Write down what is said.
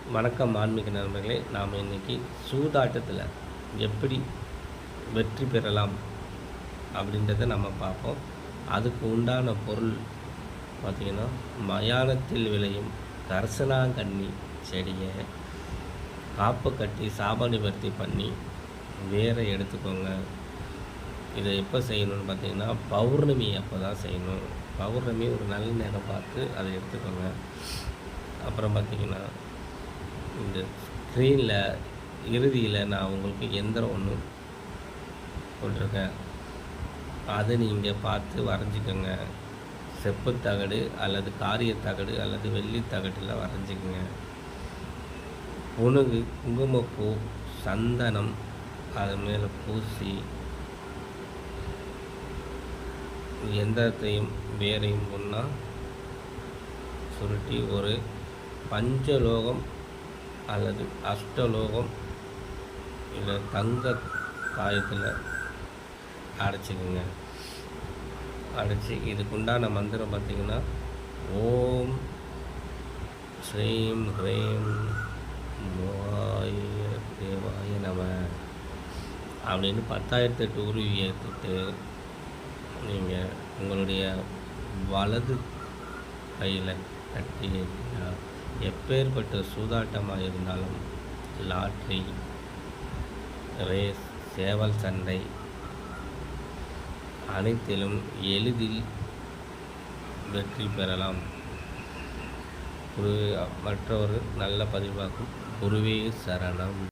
வணக்கம் ஆன்மீக நண்பர்களே. நாம் இன்றைக்கி சூதாட்டத்தில் எப்படி வெற்றி பெறலாம் அப்படின்றத நம்ம பார்ப்போம். அதுக்கு உண்டான பொருள் பார்த்திங்கன்னா, மயானத்தில் விளையும் கரிசலாங்கண்ணி செடியை காப்பு கட்டி சாப நிவர்த்தி பண்ணி வேற எடுத்துக்கோங்க. இதை எப்போ செய்யணும்னு பார்த்திங்கன்னா, பௌர்ணமி அப்போ தான் செய்யணும். பௌர்ணமி ஒரு நல்ல நேரம் பார்த்து அதை எடுத்துக்கோங்க. அப்புறம் பார்த்திங்கன்னா, இந்த ஸ்க்ரீனில் இறுதியில் நான் உங்களுக்கு எந்திரம் ஒன்று போட்டிருக்கேன். அதை நீங்கள் பார்த்து வரைஞ்சிக்கோங்க. செப்பு தகடு அல்லது காரிய தகடு அல்லது வெள்ளி தகடில் வரைஞ்சிக்கோங்க. புனுகு, குங்குமப்பூ, சந்தனம் அது மேலே பூசி எந்திரத்தையும் வேரையும் ஒன்றா சுருட்டி ஒரு பஞ்சலோகம் அல்லது அஷ்டலோகம் இல்லை தங்க காயத்தில் அடைச்சிக்கோங்க. அடைச்சி இதுக்குண்டான மந்திரம் பார்த்திங்கன்னா, ஓம் ஸ்ரீம் ஹ்ரீம் மோய தேவாய நம அப்படின்னு 10,008 உருவி ஏற்றுட்டு நீங்கள் உங்களுடைய வலது கையில் கட்டி எப்பேற்பட்ட சூதாட்டமாக இருந்தாலும், லாட்ரி, ரேஸ், சேவல் சண்டை அனைத்திலும் எளிதில் வெற்றி பெறலாம். மற்றொரு நல்ல பதிவாகும். குருவே சரணம்.